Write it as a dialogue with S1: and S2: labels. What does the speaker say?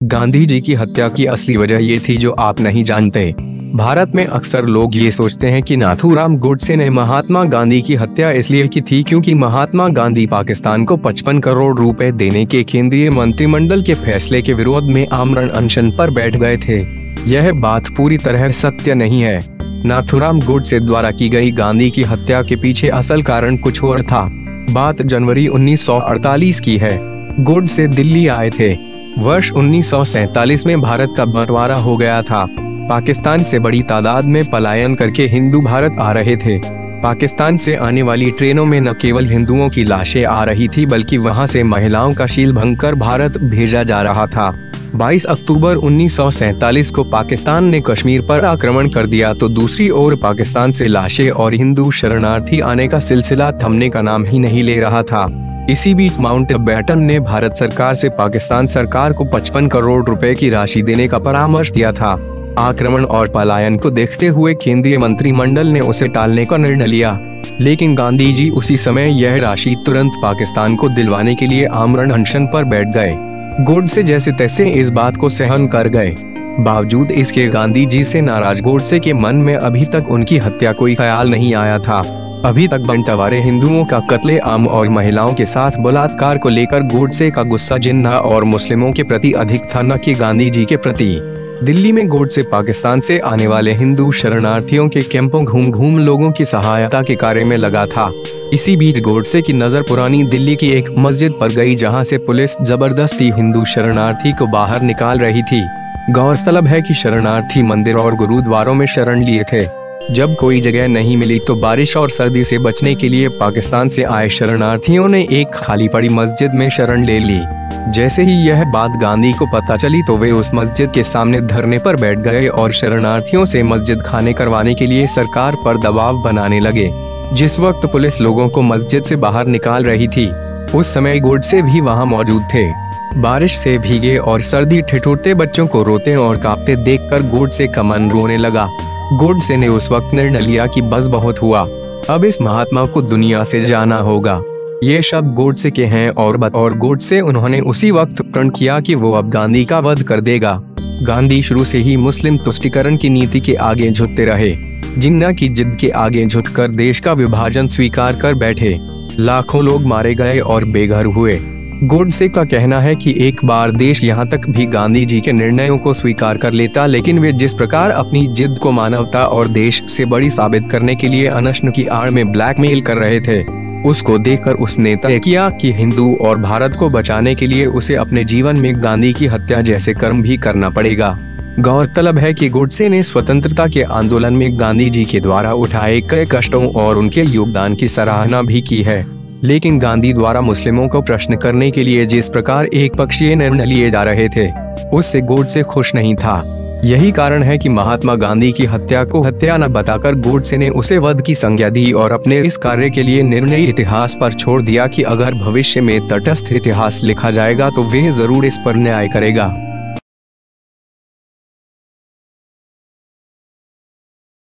S1: गांधी जी की हत्या की असली वजह ये थी जो आप नहीं जानते। भारत में अक्सर लोग ये सोचते हैं कि नाथूराम गोडसे ने महात्मा गांधी की हत्या इसलिए की थी क्योंकि महात्मा गांधी पाकिस्तान को 55 करोड़ रुपए देने के केंद्रीय मंत्रिमंडल के फैसले के विरोध में आमरण अनशन पर बैठ गए थे। यह बात पूरी तरह सत्य नहीं है। नाथूराम गोडसे द्वारा की गई गांधी की हत्या के पीछे असल कारण कुछ और था। बात जनवरी 1948 की है। गोडसे दिल्ली आए थे। वर्ष 1947 में भारत का बंटवारा हो गया था। पाकिस्तान से बड़ी तादाद में पलायन करके हिंदू भारत आ रहे थे। पाकिस्तान से आने वाली ट्रेनों में न केवल हिंदुओं की लाशें आ रही थी बल्कि वहां से महिलाओं का शीलभंग कर भारत भेजा जा रहा था। 22 अक्टूबर 1947 को पाकिस्तान ने कश्मीर पर आक्रमण कर दिया तो दूसरी ओर पाकिस्तान से लाशें और हिंदू शरणार्थी आने का सिलसिला थमने का नाम ही नहीं ले रहा था। इसी बीच माउंटबेटन ने भारत सरकार से पाकिस्तान सरकार को 55 करोड़ रुपए की राशि देने का परामर्श दिया था। आक्रमण और पलायन को देखते हुए केंद्रीय मंत्रिमंडल ने उसे टालने का निर्णय लिया, लेकिन गांधी जी उसी समय यह राशि तुरंत पाकिस्तान को दिलवाने के लिए आमरण अनशन पर बैठ गए। गोडसे जैसे तैसे इस बात को सहन कर गए। बावजूद इसके गांधी जी से नाराज गोडसे के मन में अभी तक उनकी हत्या कोई ख्याल नहीं आया था। अभी तक बंटवारे, हिंदुओं का कत्लेआम और महिलाओं के साथ बलात्कार को लेकर गोडसे का गुस्सा जिन्ना और मुस्लिमों के प्रति अधिक था न कि गांधी जी के प्रति। दिल्ली में गोडसे पाकिस्तान से आने वाले हिंदू शरणार्थियों के कैंपों घूम लोगों की सहायता के कार्य में लगा था। इसी बीच गोडसे की नजर पुरानी दिल्ली की एक मस्जिद पर गई जहां से पुलिस जबरदस्ती हिंदू शरणार्थी को बाहर निकाल रही थी। गौरतलब है कि शरणार्थी मंदिर और गुरुद्वारों में शरण लिए थे। जब कोई जगह नहीं मिली तो बारिश और सर्दी से बचने के लिए पाकिस्तान से आए शरणार्थियों ने एक खाली पड़ी मस्जिद में शरण ले ली। जैसे ही यह बात गांधी को पता चली तो वे उस मस्जिद के सामने धरने पर बैठ गए और शरणार्थियों से मस्जिद खाने करवाने के लिए सरकार पर दबाव बनाने लगे। जिस वक्त पुलिस लोगों को मस्जिद से बाहर निकाल रही थी, उस समय गोडसे भी वहां मौजूद थे। बारिश से भीगे और सर्दी ठिठुरते बच्चों को रोते और कांपते देखकर गोडसे का मन रोने लगा। गोडसे ने उस वक्त निर्णय लिया कि बस बहुत हुआ, अब इस महात्मा को दुनिया से जाना होगा। ये शब्द गोडसे के हैं और गोडसे उन्होंने उसी वक्त प्रण किया कि वो अब गांधी का वध कर देगा। गांधी शुरू से ही मुस्लिम तुष्टीकरण की नीति के आगे झुकते रहे। जिन्ना की जिद के आगे झुककर देश का विभाजन स्वीकार कर बैठे। लाखों लोग मारे गए और बेघर हुए। गोडसे का कहना है कि एक बार देश यहाँ तक भी गांधी जी के निर्णयों को स्वीकार कर लेता, लेकिन वे जिस प्रकार अपनी जिद को मानवता और देश से बड़ी साबित करने के लिए अनशन की आड़ में ब्लैकमेल कर रहे थे, उसको देखकर उसने तय किया कि हिंदू और भारत को बचाने के लिए उसे अपने जीवन में गांधी की हत्या जैसे कर्म भी करना पड़ेगा। गौरतलब है कि गोडसे ने स्वतंत्रता के आंदोलन में गांधी जी के द्वारा उठाए गए कष्टों और उनके योगदान की सराहना भी की है, लेकिन गांधी द्वारा मुस्लिमों को प्रश्न करने के लिए जिस प्रकार एक पक्षीय निर्णय लिए जा रहे थे, उससे गोडसे खुश नहीं था। यही कारण है कि महात्मा गांधी की हत्या को हत्या न बताकर गोडसे ने उसे वध की संज्ञा दी और अपने इस कार्य के लिए निर्णय इतिहास पर छोड़ दिया कि अगर भविष्य में तटस्थ इतिहास लिखा जाएगा तो वह जरूर इस पर न्याय करेगा।